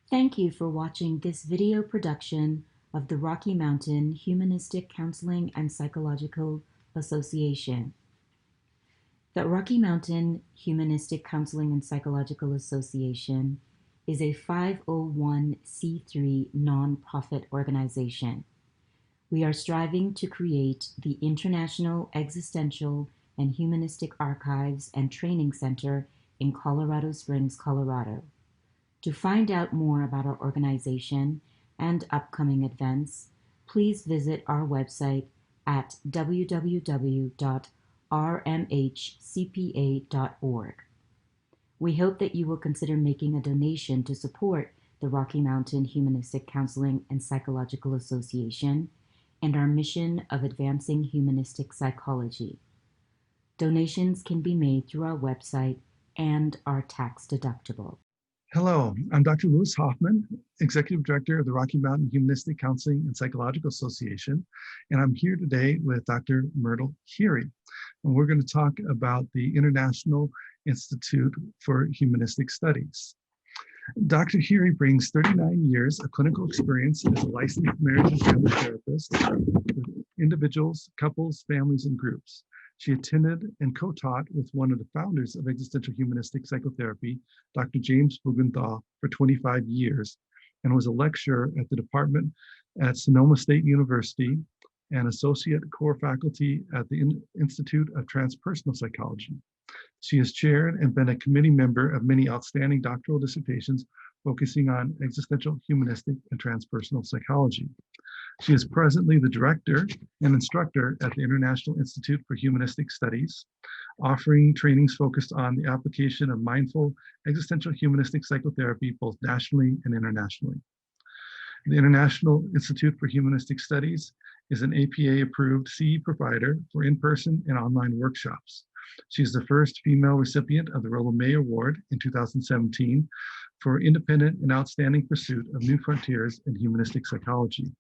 Thank you for watching this video production of the Rocky Mountain Humanistic Counseling and Psychological Association. The Rocky Mountain Humanistic Counseling and Psychological Association is a 501c3 nonprofit organization. We are striving to create the International Existential and Humanistic Archives and Training Center in Colorado Springs, Colorado. To find out more about our organization and upcoming events, please visit our website at www.rmhcpa.org. We hope that you will consider making a donation to support the Rocky Mountain Humanistic Counseling and Psychological Association and our mission of advancing humanistic psychology. Donations can be made through our website and are tax deductible. Hello, I'm Dr. Louis Hoffman, Executive Director of the Rocky Mountain Humanistic Counseling and Psychological Association, and I'm here today with Dr. Myrtle Heery, and we're going to talk about the International Institute for Humanistic Studies. Dr. Heery brings 39 years of clinical experience as a licensed marriage and family therapist with individuals, couples, families, and groups. She attended and co-taught with one of the founders of Existential-Humanistic Psychotherapy, Dr. James Bugenthal, for 25 years, and was a lecturer at the department at Sonoma State University and associate core faculty at the Institute of Transpersonal Psychology. She has chaired and been a committee member of many outstanding doctoral dissertations focusing on existential, humanistic, and transpersonal psychology. She is presently the director and instructor at the International Institute for Humanistic Studies, offering trainings focused on the application of mindful existential humanistic psychotherapy both nationally and internationally. The International Institute for Humanistic Studies is an APA-approved CE provider for in-person and online workshops. She is the first female recipient of the Rollo May Award in 2017 for independent and outstanding pursuit of new frontiers in humanistic psychology.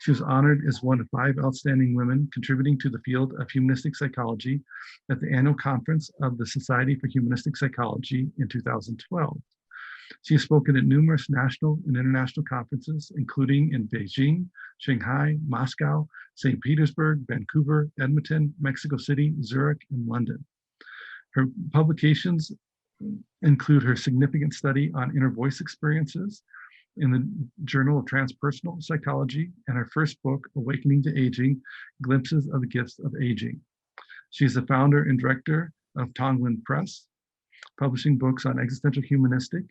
She was honored as one of 5 outstanding women contributing to the field of humanistic psychology at the annual conference of the Society for Humanistic Psychology in 2012. She has spoken at numerous national and international conferences, including in Beijing, Shanghai, Moscow, St. Petersburg, Vancouver, Edmonton, Mexico City, Zurich, and London. Her publications include her significant study on inner voice experiences in the Journal of Transpersonal Psychology and her first book, Awakening to Aging, Glimpses of the Gifts of Aging. She is the founder and director of Tonglin Press, publishing books on existential humanistic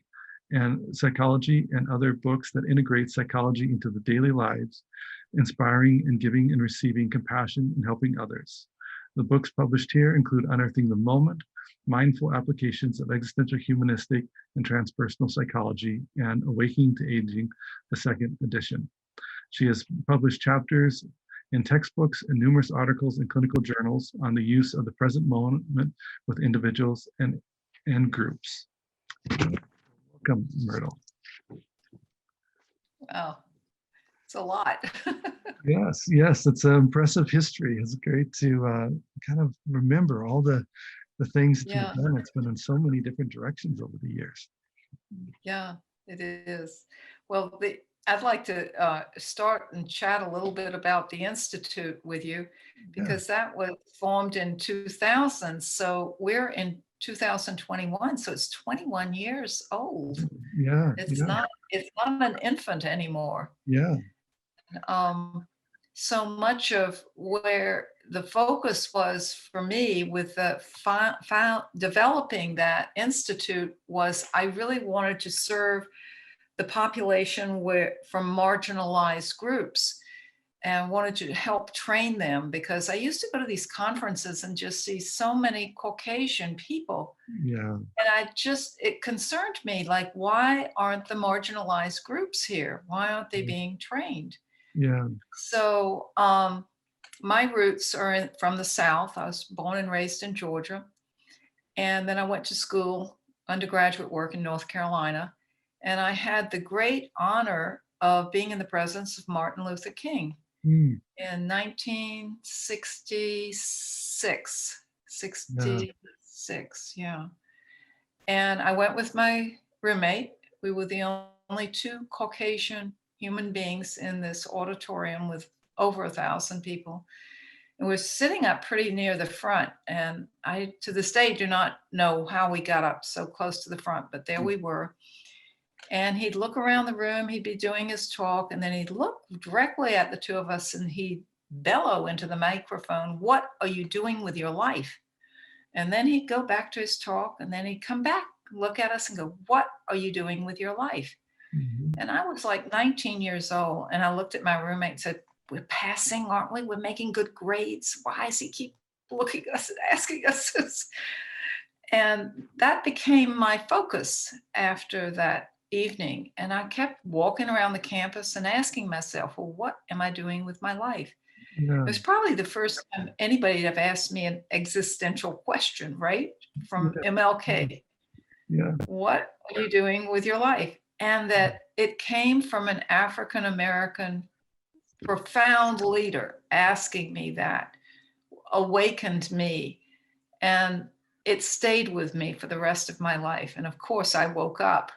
and psychology and other books that integrate psychology into the daily lives, inspiring and giving and receiving compassion and helping others. The books published here include Unearthing the Moment, Mindful Applications of Existential Humanistic and Transpersonal Psychology, and Awakening to Aging, the second edition. She has published chapters in textbooks and numerous articles in clinical journals on the use of the present moment with individuals and groups. Welcome, Myrtle. Wow, it's a lot. Yes, it's an impressive history. It's great to kind of remember all the things that you've done. It's been in so many different directions over the years. Yeah, it is. Well, I'd like to start and chat a little bit about the Institute with you, because that was formed in 2000. So we're in 2021, so it's 21 years old. It's not an infant anymore. So much of where the focus was for me with developing that institute was I really wanted to serve the population from marginalized groups and wanted to help train them, because I used to go to these conferences and just see so many Caucasian people. And it concerned me, like, why aren't the marginalized groups here? Why aren't they being trained? So my roots are from the South. I was born and raised in Georgia. And then I went to school, undergraduate work in North Carolina. And I had the great honor of being in the presence of Martin Luther King in 1966. And I went with my roommate. We were the only two Caucasian human beings in this auditorium with over 1,000 people. And we're sitting up pretty near the front. And I, to this day, do not know how we got up so close to the front, but there we were. And he'd look around the room, he'd be doing his talk, and then he'd look directly at the two of us and he'd bellow into the microphone, "What are you doing with your life?" And then he'd go back to his talk, and then he'd come back, look at us and go, "What are you doing with your life?" Mhm. And I was like 19 years old. And I looked at my roommate and said, "We're passing, aren't we? We're making good grades. Why does he keep looking at us and asking us this?" And that became my focus after that evening. And I kept walking around the campus and asking myself, well, what am I doing with my life? Yeah. It was probably the first time anybody had asked me an existential question, right? From Yeah. MLK. Yeah. What are you doing with your life? And that it came from an African American profound leader asking me that awakened me. And it stayed with me for the rest of my life. And of course, I woke up,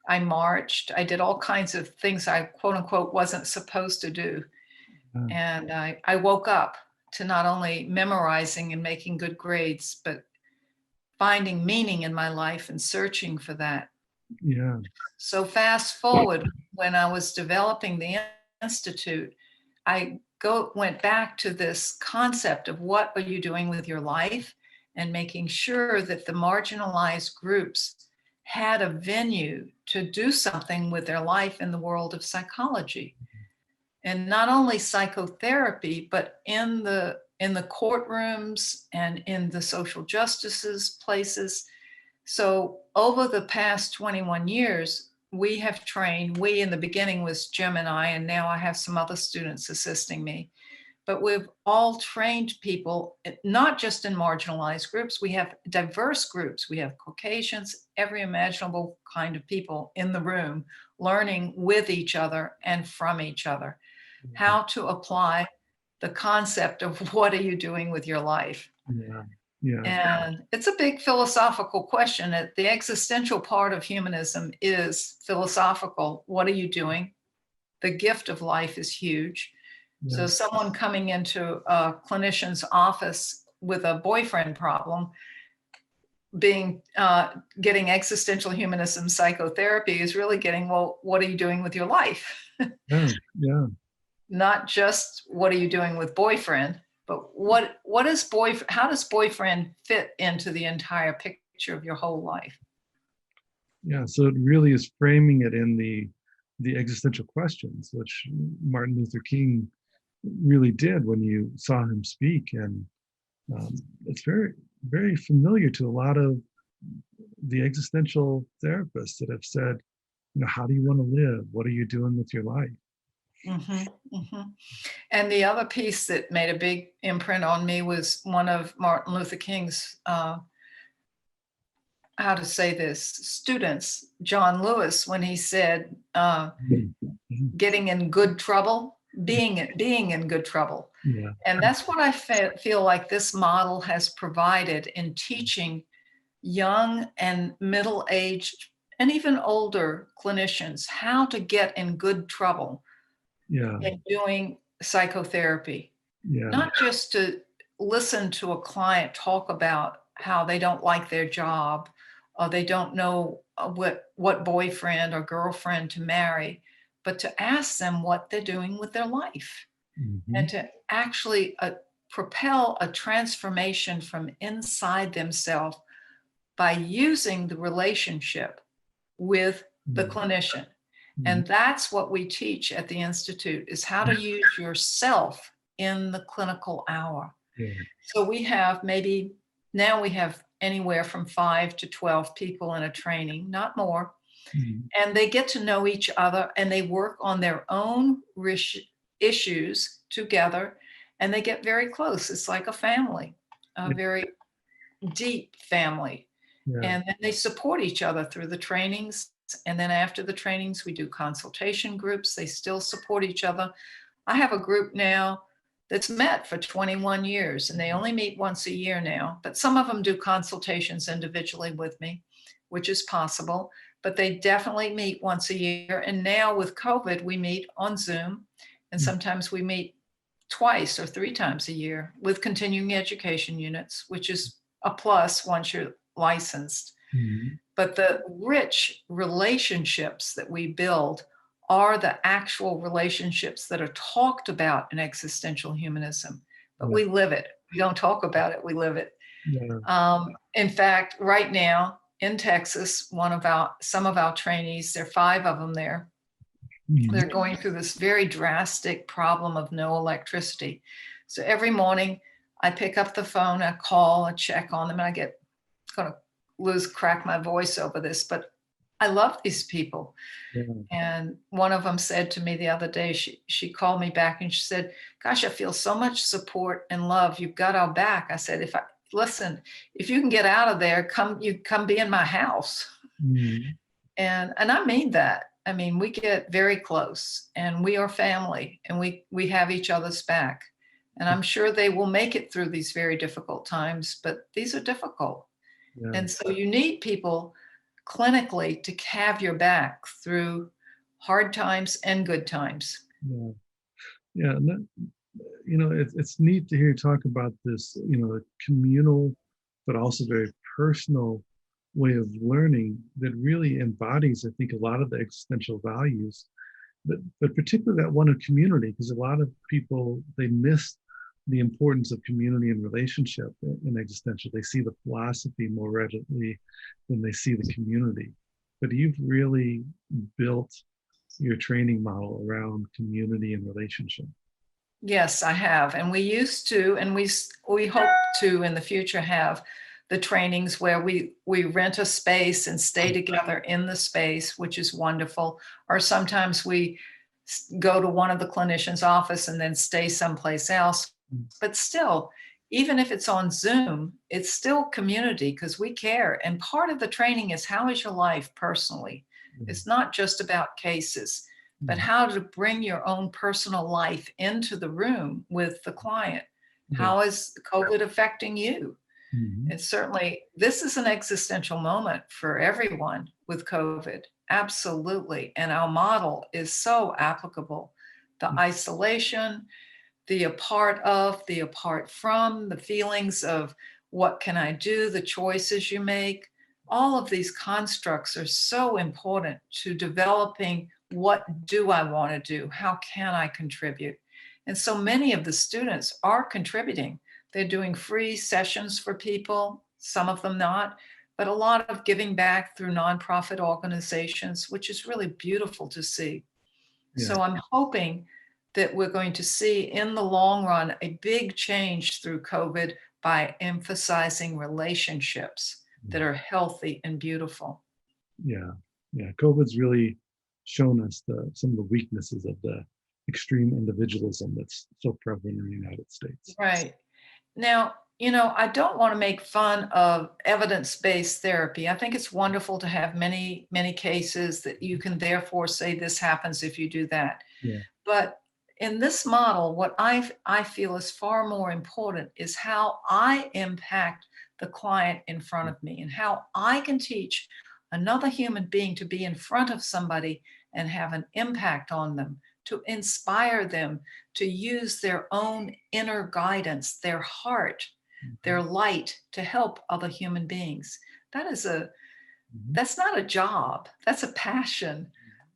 I marched, I did all kinds of things I quote unquote wasn't supposed to do. Yeah. And I woke up to not only memorizing and making good grades, but finding meaning in my life and searching for that. Yeah. So fast forward, when I was developing the Institute, I went back to this concept of what are you doing with your life, and making sure that the marginalized groups had a venue to do something with their life in the world of psychology. And not only psychotherapy, but in the courtrooms and in the social justices places. So over the past 21 years, we have trained, we in the beginning was Jim and I, and now I have some other students assisting me. But we've all trained people, not just in marginalized groups. We have diverse groups. We have Caucasians, every imaginable kind of people in the room, learning with each other and from each other, how to apply the concept of what are you doing with your life. Yeah. Yeah. And it's a big philosophical question. The existential part of humanism is philosophical. What are you doing? The gift of life is huge. Yeah. So someone coming into a clinician's office with a boyfriend problem, getting existential humanism psychotherapy is really getting, well, what are you doing with your life? Yeah. Yeah. Not just what are you doing with boyfriend, but how does boyfriend fit into the entire picture of your whole life? Yeah. So it really is framing it in the existential questions, which Martin Luther King really did when you saw him speak. And it's very, very familiar to a lot of the existential therapists that have said, how do you want to live? What are you doing with your life? Mm-hmm, mm-hmm. And the other piece that made a big imprint on me was one of Martin Luther King's, students, John Lewis, when he said, getting in good trouble, being in good trouble. Yeah. And that's what I feel like this model has provided in teaching young and middle-aged and even older clinicians how to get in good trouble Yeah. in doing psychotherapy. Yeah. Not just to listen to a client talk about how they don't like their job or they don't know what boyfriend or girlfriend to marry, but to ask them what they're doing with their life. Mhm. And to actually propel a transformation from inside themselves by using the relationship with the clinician. And that's what we teach at the Institute, is how to use yourself in the clinical hour. Yeah. So we have anywhere from 5 to 12 people in a training, not more. Mhm. And they get to know each other and they work on their own issues together, and they get very close. It's like a family, a very deep family. Yeah. And then they support each other through the trainings. And then after the trainings, we do consultation groups. They still support each other. I have a group now that's met for 21 years, and they only meet once a year now. But some of them do consultations individually with me, which is possible. but they definitely meet once a year. And now with COVID, we meet on Zoom, and sometimes we meet twice or three times a year with continuing education units, which is a plus once you're licensed. Mhm. But the rich relationships that we build are the actual relationships that are talked about in existential humanism, but Yeah. we live it. We don't talk about it, we live it. Yeah. In fact, right now in Texas, some of our trainees, there are 5 of them there, Mhm. they're going through this very drastic problem of no electricity. So every morning I pick up the phone, I call, I check on them, and I get going to crack my voice over this, but I love these people. Yeah. And one of them said to me the other day, she called me back and she said, "Gosh, I feel so much support and love. You've got our back." I said, "Listen, if you can get out of there, come be in my house." Mhm. And I mean that. I mean, we get very close and we are family and we have each other's back. And I'm sure they will make it through these very difficult times, but these are difficult. Yeah. And so you need people clinically to have your back through hard times and good times. Yeah. Yeah. And that, it's neat to hear you talk about this, communal, but also very personal way of learning that really embodies, I think, a lot of the existential values, but particularly that one of community, because a lot of people, they miss the importance of community and relationship in existential. They see the philosophy more readily than they see the community. But you've really built your training model around community and relationship. Yes, I have. And we used to, and we hope to in the future have the trainings where we rent a space and stay together in the space, which is wonderful. Or sometimes we go to one of the clinicians' office and then stay someplace else. But still, even if it's on Zoom, it's still community because we care. And part of the training is, how is your life personally? It's not just about cases, but how to bring your own personal life into the room with the client. Yeah. How is COVID affecting you? Mhm. And certainly, this is an existential moment for everyone with COVID. Absolutely. And our model is so applicable. The isolation, the apart of, the apart from, the feelings of what can I do, the choices you make, all of these constructs are so important to developing what do I want to do? How can I contribute? And so many of the students are contributing. They're doing free sessions for people, some of them not, but a lot of giving back through nonprofit organizations, which is really beautiful to see. Yeah. So I'm hoping that we're going to see in the long run a big change through COVID by emphasizing relationships that are healthy and beautiful. Yeah. Yeah. COVID's really shown us some of the weaknesses of the extreme individualism that's so prevalent in the United States. Right. Now, I don't want to make fun of evidence-based therapy. I think it's wonderful to have many, many cases that you can therefore say this happens if you do that. Yeah. But in this model, what I feel is far more important is how I impact the client in front of me and how I can teach another human being to be in front of somebody and have an impact on them, to inspire them to use their own inner guidance, their heart, their light to help other human beings. That's not a job, that's a passion.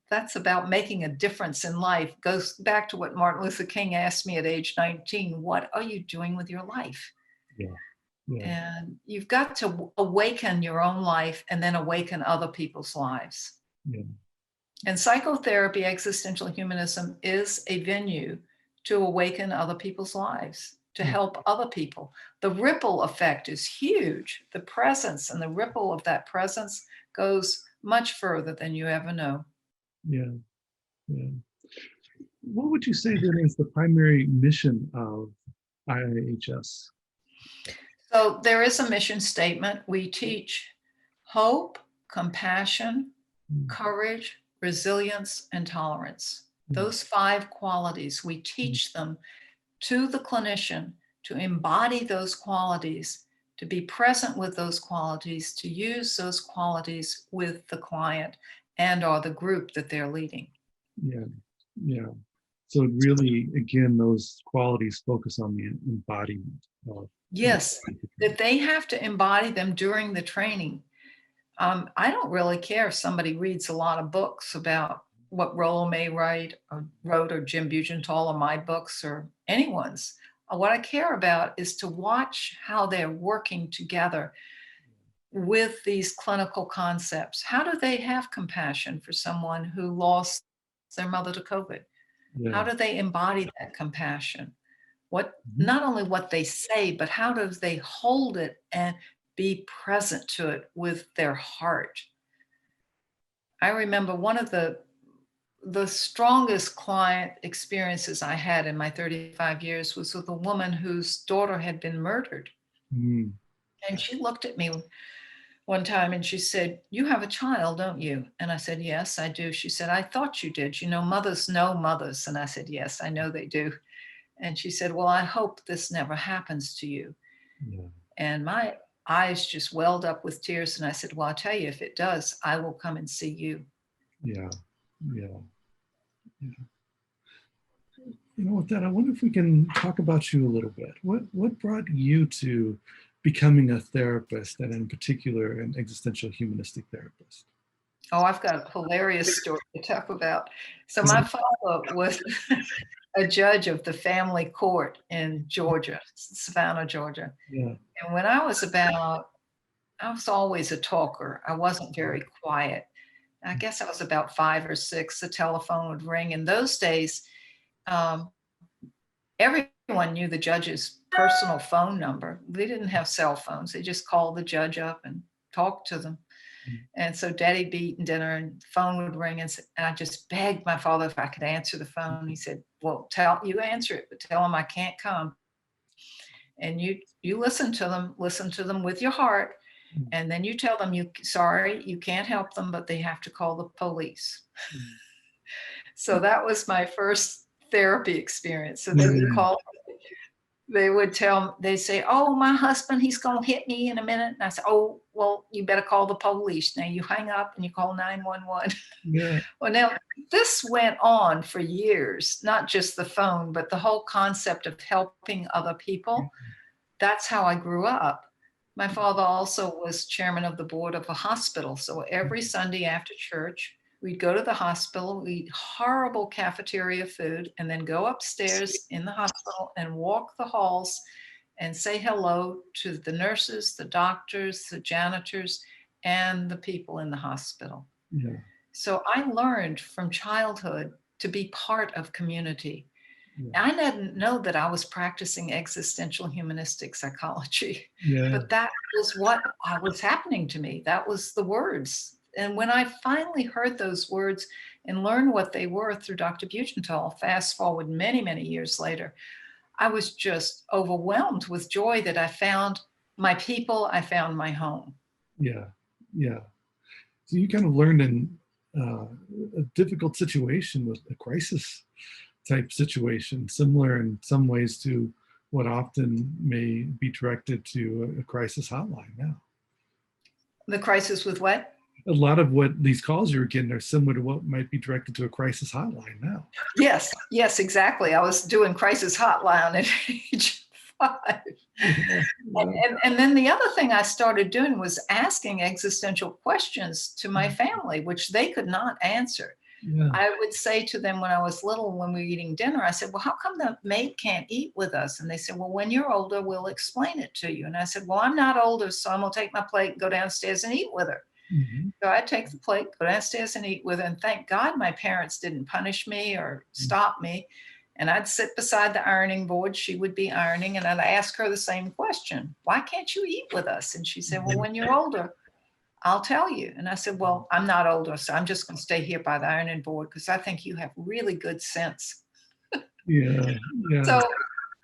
That's about making a difference in life. Goes back to what Martin Luther King asked me at age 19, what are you doing with your life? Yeah. Yeah. And you've got to awaken your own life and then awaken other people's lives. Yeah. And psychotherapy, existential humanism, is a venue to awaken other people's lives, to help other people. The ripple effect is huge. The presence and the ripple of that presence goes much further than you ever know. Yeah. Yeah. What would you say then is the primary mission of IIHS? So there is a mission statement. We teach hope, compassion, courage, resilience, and tolerance. Those 5 qualities, we teach them to the clinician to embody those qualities to be present with those qualities, to use those qualities with the client and or the group that they're leading. Yeah, yeah. So it really, again, those qualities focus on the embodiment of. Yes, that they have to embody them during the training. I don't really care if somebody reads a lot of books about what Rollo May wrote or Jim Bugental or my books or anyone's. What I care about is to watch how they're working together with these clinical concepts. How do they have compassion for someone who lost their mother to COVID? Yeah. How do they embody that compassion? Mhm. Not only what they say, but how do they hold it and be present to it with their heart? I remember one of the strongest client experiences I had in my 35 years was with a woman whose daughter had been murdered. Mm. And she looked at me one time and she said, "You have a child, don't you?" And I said, "Yes, I do." She said, "I thought you did. You know, mothers know mothers." And I said, "Yes, I know they do." And she said, "Well, I hope this never happens to you." Yeah. And my eyes just welled up with tears. And I said, "Well, I'll tell you, if it does, I will come and see you." Yeah. Yeah. Yeah. With that, I wonder if we can talk about you a little bit. What brought you to becoming a therapist, and in particular, an existential humanistic therapist? Oh, I've got a hilarious story to talk about. So my father was a judge of the family court in Georgia, Savannah, Georgia. Yeah. And when I was always a talker. I wasn't very quiet. I guess I was about 5 or 6. The telephone would ring. In those days, um, everyone knew the judge's personal phone number. They didn't have cell phones. They just called the judge up and talked to them. And so Daddy'd be eating dinner and the phone would ring and I just begged my father if I could answer the phone. He said, "Well, you answer it, but tell him I can't come. And you listen to them with your heart. And then you tell them sorry, you can't help them, but they have to call the police." So that was my first therapy experience. So they would call, they say, "Oh, my husband, he's going to hit me in a minute." And I said, "Oh, well, you better call the police." Now you hang up and you call 911. Yeah. Well, now this went on for years, not just the phone, but the whole concept of helping other people. That's how I grew up. My father also was chairman of the board of a hospital. So every Sunday after church, we'd go to the hospital, we'd eat horrible cafeteria food, and then go upstairs in the hospital and walk the halls and say hello to the nurses, the doctors, the janitors, and the people in the hospital. Yeah. So I learned from childhood to be part of community. Yeah. I didn't know that I was practicing existential humanistic psychology, Yeah. but that was what was happening to me. That was the words. And when I finally heard those words and learned what they were through Dr. Bugental, fast forward many, many years later, I was just overwhelmed with joy that I found my people, I found my home. Yeah. Yeah. So you kind of learned in a difficult situation, with a crisis type situation, similar in some ways to what often may be directed to a crisis hotline now. The crisis with what? A lot of what these calls you're getting are similar to what might be directed to a crisis hotline now. Yes, exactly. I was doing crisis hotline at age 5. Yeah. And then the other thing I started doing was asking existential questions to my family, which they could not answer. Yeah. I would say to them when I was little, when we were eating dinner, I said, "Well, how come the maid can't eat with us?" And they said, "Well, when you're older, we'll explain it to you." And I said, "Well, I'm not older, so I'm going to take my plate and go downstairs and eat with her." Mm-hmm. So I'd take the plate, go downstairs and eat with her. And thank God my parents didn't punish me or stop me. And I'd sit beside the ironing board. She would be ironing. And I'd ask her the same question: "Why can't you eat with us?" And she said, "Well, when you're older, I'll tell you." And I said, "Well, I'm not older, so I'm just going to stay here by the ironing board because I think you have really good sense." Yeah. Yeah. So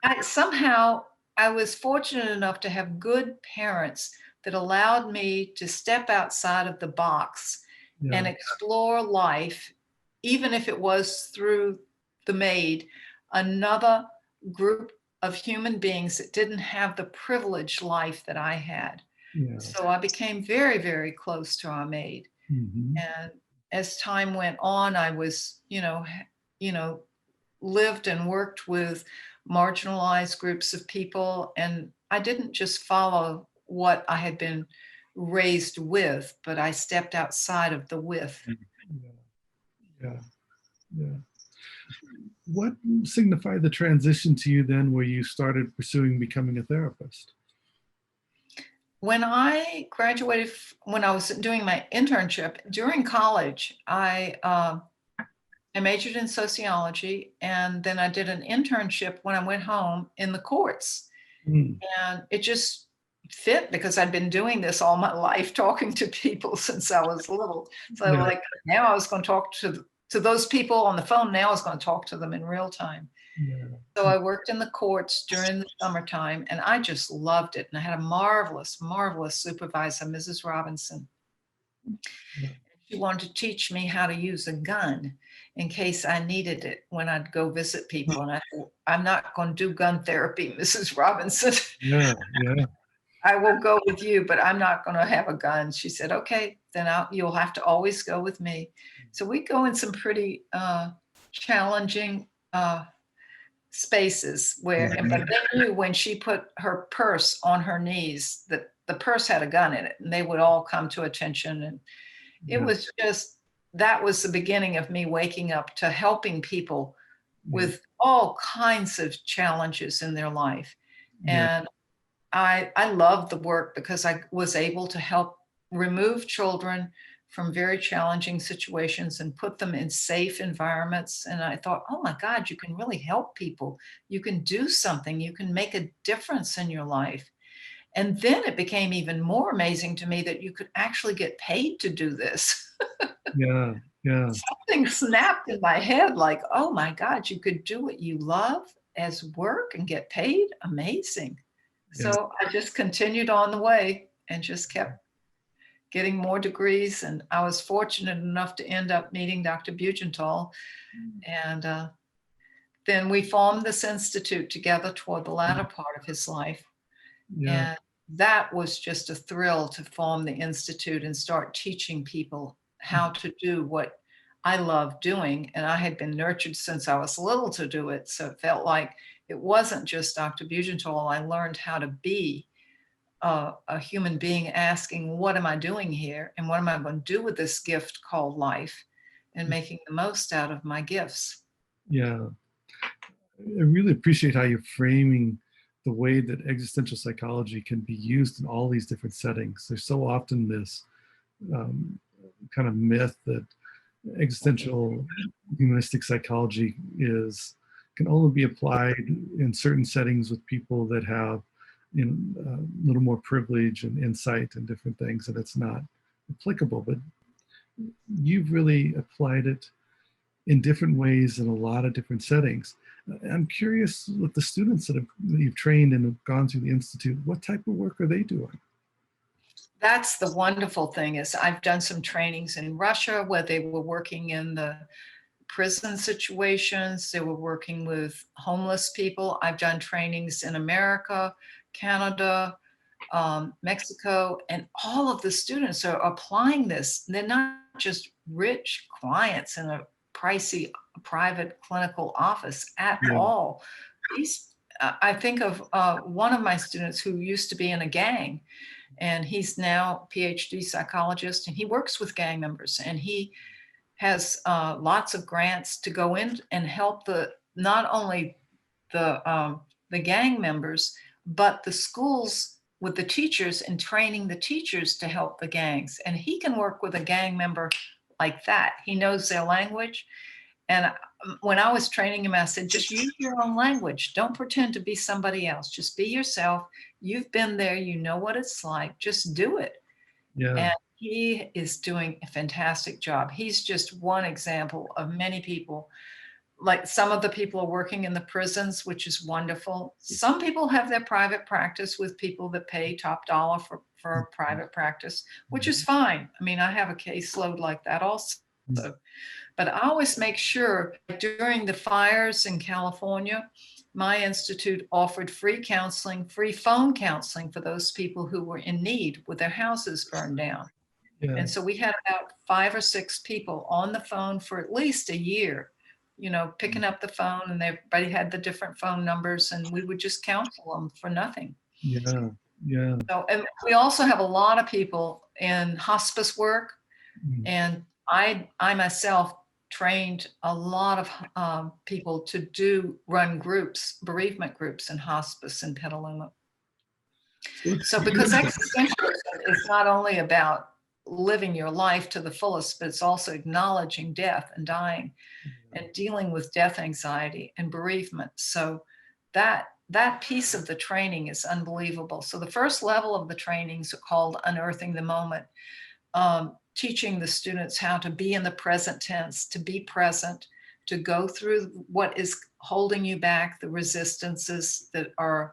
I was fortunate enough to have good parents that allowed me to step outside of the box and explore life, even if it was through the maid, another group of human beings that didn't have the privileged life that I had. Yeah. So I became very, very close to our maid. Mm-hmm. And as time went on, I was, lived and worked with marginalized groups of people. And I didn't just follow what I had been raised with, but I stepped outside of the with. Yeah. Yeah. Yeah. What signified the transition to you then where you started pursuing becoming a therapist? When I graduated, when I was doing my internship during college, I majored in sociology, and then I did an internship when I went home in the courts. Mm. And it just fit because I'd been doing this all my life, talking to people since I was little. So Yeah. like now I was going to talk to those people on the phone. Now I was going to talk to them in real time. Yeah. So I worked in the courts during the summertime, and I just loved it. And I had a marvelous, marvelous supervisor, Mrs. Robinson. Yeah. She wanted to teach me how to use a gun in case I needed it when I'd go visit people. And I thought, I'm not going to do gun therapy, Mrs. Robinson. Yeah. Yeah. I will go with you, but I'm not going to have a gun. She said, okay, then you'll have to always go with me. So we go in some pretty challenging spaces where, but they knew when she put her purse on her knees that the purse had a gun in it, and they would all come to attention. And it was just, that was the beginning of me waking up to helping people with all kinds of challenges in their life. And I loved the work because I was able to help remove children from very challenging situations and put them in safe environments. And I thought, oh my God, you can really help people. You can do something. You can make a difference in your life. And then it became even more amazing to me that you could actually get paid to do this. Yeah. Yeah. Something snapped in my head like, oh my God, you could do what you love as work and get paid? Amazing. So I just continued on the way and just kept getting more degrees. And I was fortunate enough to end up meeting Dr. Bugenthal. And then we formed this institute together toward the latter part of his life. Yeah. And that was just a thrill to form the institute and start teaching people how to do what I love doing. And I had been nurtured since I was little to do it. So it felt like it wasn't just Dr. Bugenthal. I learned how to be a human being asking, what am I doing here? And what am I going to do with this gift called life? And making the most out of my gifts. Yeah. I really appreciate how you're framing the way that existential psychology can be used in all these different settings. There's so often this kind of myth that existential humanistic psychology can only be applied in certain settings with people that have a little more privilege and insight and different things, and it's not applicable. But you've really applied it in different ways in a lot of different settings. I'm curious with the students that you've trained and have gone through the Institute, what type of work are they doing? That's the wonderful thing is I've done some trainings in Russia where they were working in the prison situations. They were working with homeless people. I've done trainings in America, Canada, Mexico, and all of the students are applying this. They're not just rich clients in a pricey private clinical office at all. I think of one of my students who used to be in a gang, and he's now a PhD psychologist, and he works with gang members, and he has lots of grants to go in and help not only the gang members, but the schools with the teachers and training the teachers to help the gangs. And he can work with a gang member like that. He knows their language. And when I was training him, I said, just use your own language. Don't pretend to be somebody else. Just be yourself. You've been there. You know what it's like. Just do it. Yeah. And he is doing a fantastic job. He's just one example of many people. Like some of the people are working in the prisons, which is wonderful. Some people have their private practice with people that pay top dollar for private practice, which is fine. I mean, I have a caseload like that also. But I always make sure during the fires in California, my institute offered free counseling, free phone counseling for those people who were in need with their houses burned down. Yeah. And so we had about 5 or 6 people on the phone for at least a year, picking up the phone, and everybody had the different phone numbers, and we would just counsel them for nothing. Yeah. Yeah. So, and we also have a lot of people in hospice work, and I myself trained a lot of people to run groups, bereavement groups in hospice in Petaluma. So because existentialism is not only about living your life to the fullest, but it's also acknowledging death and dying and dealing with death anxiety and bereavement. So that piece of the training is unbelievable. So the first level of the trainings are called Unearthing the Moment, teaching the students how to be in the present tense, to be present, to go through what is holding you back, the resistances that are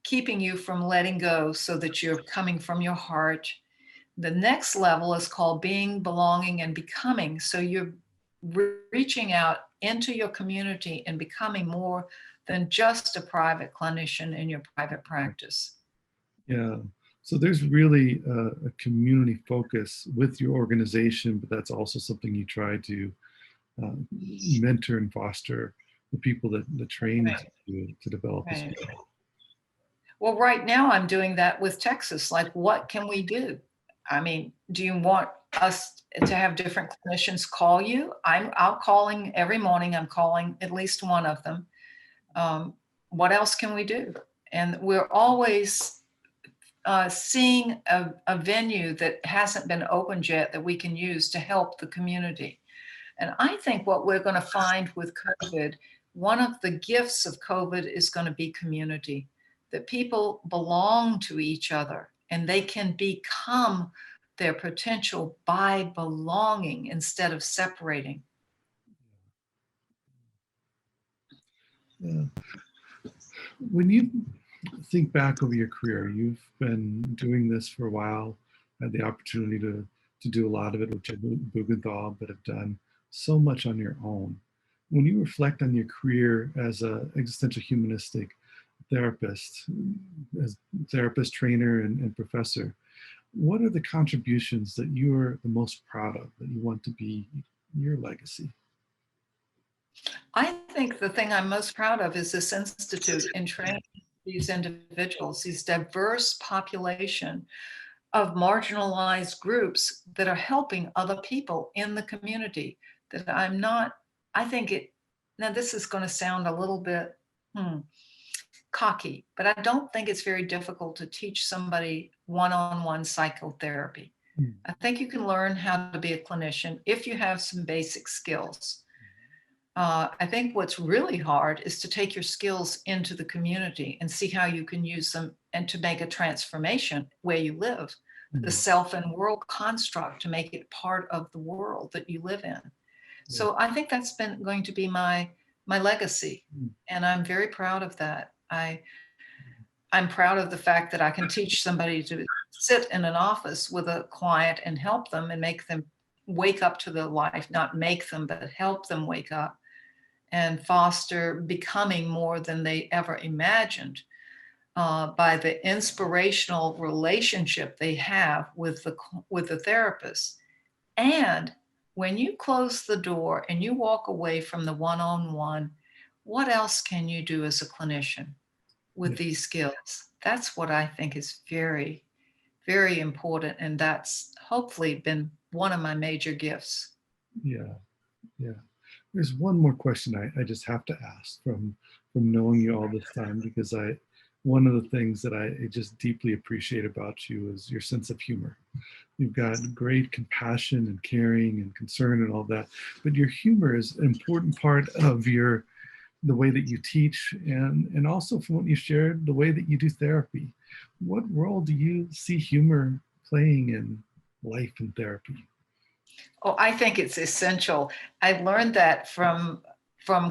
keeping you from letting go so that you're coming from your heart. The next level is called Being, Belonging, and Becoming. So you're reaching out into your community and becoming more than just a private clinician in your private practice. Yeah. So there's really a community focus with your organization, but that's also something you try to mentor and foster the people that train to develop as well. Well, right now I'm doing that with Texas. Like, what can we do? I mean, do you want us to have different clinicians call you? I'm calling every morning. I'm calling at least one of them. What else can we do? And we're always seeing a venue that hasn't been opened yet that we can use to help the community. And I think what we're going to find with COVID, one of the gifts of COVID is going to be community, that people belong to each other and they can become their potential by belonging instead of separating. Yeah. When you think back over your career, you've been doing this for a while, had the opportunity to do a lot of it with Bugenthal, but have done so much on your own. When you reflect on your career as an existential humanistic therapist, as therapist, trainer, and professor, what are the contributions that you are the most proud of, that you want to be your legacy? I think the thing I'm most proud of is this institute in training these individuals, these diverse population of marginalized groups that are helping other people in the community. That now this is going to sound a little bit cocky, but I don't think it's very difficult to teach somebody one-on-one psychotherapy. I think you can learn how to be a clinician if you have some basic skills. I think what's really hard is to take your skills into the community and see how you can use them and to make a transformation where you live, the self and world construct, to make it part of the world that you live in. So I think that's been going to be my legacy, and I'm very proud of that. I'm proud of the fact that I can teach somebody to sit in an office with a client and help them and make them wake up to their life, not make them, but help them wake up and foster becoming more than they ever imagined by the inspirational relationship they have with the therapist. And when you close the door and you walk away from the one-on-one, what else can you do as a clinician with these skills? That's what I think is very, very important. And that's hopefully been one of my major gifts. Yeah. There's one more question I just have to ask from knowing you all this time, because one of the things that I just deeply appreciate about you is your sense of humor. You've got great compassion and caring and concern and all that, but your humor is an important part of the way that you teach, and also from what you shared, the way that you do therapy. What role do you see humor playing in life and therapy? Oh, I think it's essential. I learned that from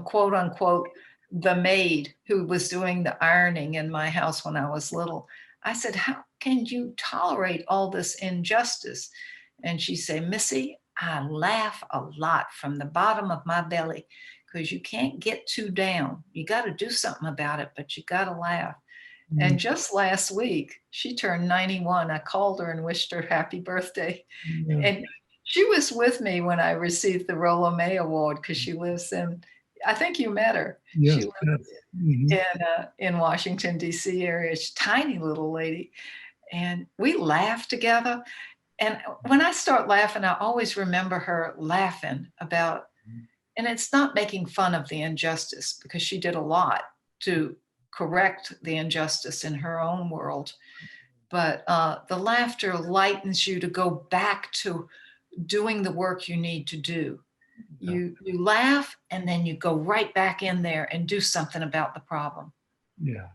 quote unquote, the maid who was doing the ironing in my house when I was little. I said, how can you tolerate all this injustice? And she said, Missy, I laugh a lot from the bottom of my belly because you can't get too down. You got to do something about it, but you got to laugh. And just last week, she turned 91. I called her and wished her happy birthday. Yeah. And she was with me when I received the Rollo May Award because she lives in, I think you met her. Yes, She lives yes. in Washington, D.C. area. She's a tiny little lady. And we laughed together. And when I start laughing, I always remember her laughing about, and it's not making fun of the injustice because she did a lot to correct the injustice in her own world. But the laughter lightens you to go back to doing the work you need to do. You laugh and then you go right back in there and do something about the problem. Yeah.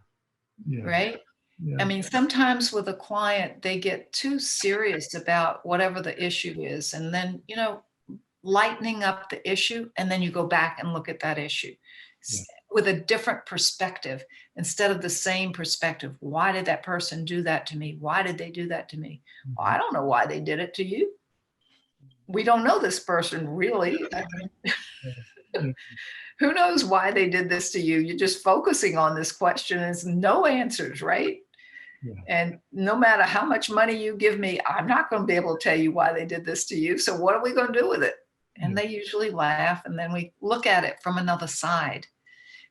Yeah. Right? Yeah. I mean, sometimes with a client, they get too serious about whatever the issue is. And then, lightening up the issue, and then you go back and look at that issue with a different perspective instead of the same perspective. Why did that person do that to me? Why did they do that to me? Well, I don't know why they did it to you. We don't know this person really. Who knows why they did this to you? You're just focusing on this question. There's no answers, right? Yeah. And no matter how much money you give me, I'm not going to be able to tell you why they did this to you. So what are we going to do with it? And they usually laugh, and then we look at it from another side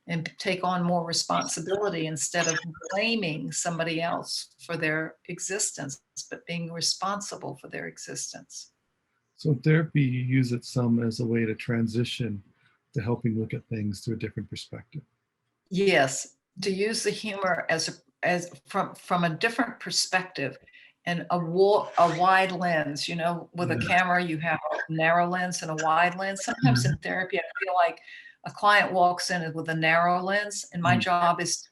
and take on more responsibility instead of blaming somebody else for their existence, but being responsible for their existence. So therapy, you use it some as a way to transition to helping look at things through a different perspective. Yes, to use the humor as from a different perspective and a wide lens. With a camera, you have a narrow lens and a wide lens. Sometimes in therapy, I feel like a client walks in with a narrow lens, and my job is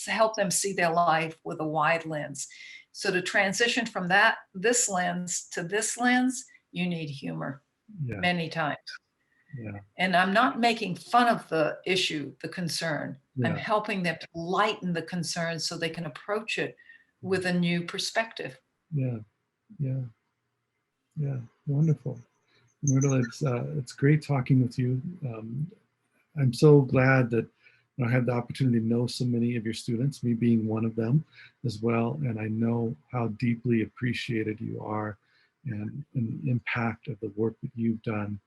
to help them see their life with a wide lens. So to transition from this lens to this lens, you need humor many times. Yeah. And I'm not making fun of the issue, the concern. I'm helping them to lighten the concern so they can approach it with a new perspective. Yeah. Wonderful. Myrtle, it's great talking with you. I'm so glad that I had the opportunity to know so many of your students, me being one of them as well. And I know how deeply appreciated you are and the impact of the work that you've done,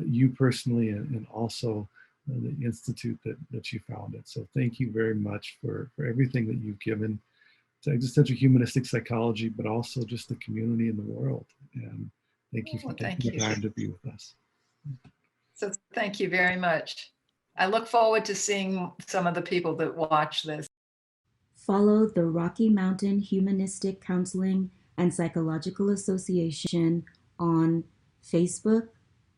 you personally, and also the institute that you founded. So thank you very much for everything that you've given to existential humanistic psychology, but also just the community and the world. And thank you for taking the time to be with us. So thank you very much. I look forward to seeing some of the people that watch this. Follow the Rocky Mountain Humanistic Counseling and Psychological Association on Facebook,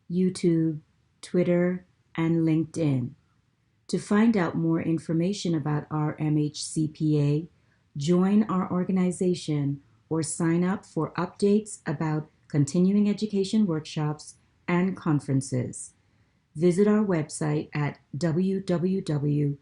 YouTube, Twitter, and LinkedIn. To find out more information about our MHCPA, join our organization or sign up for updates about continuing education workshops and conferences. Visit our website at www.rmhcpa.org.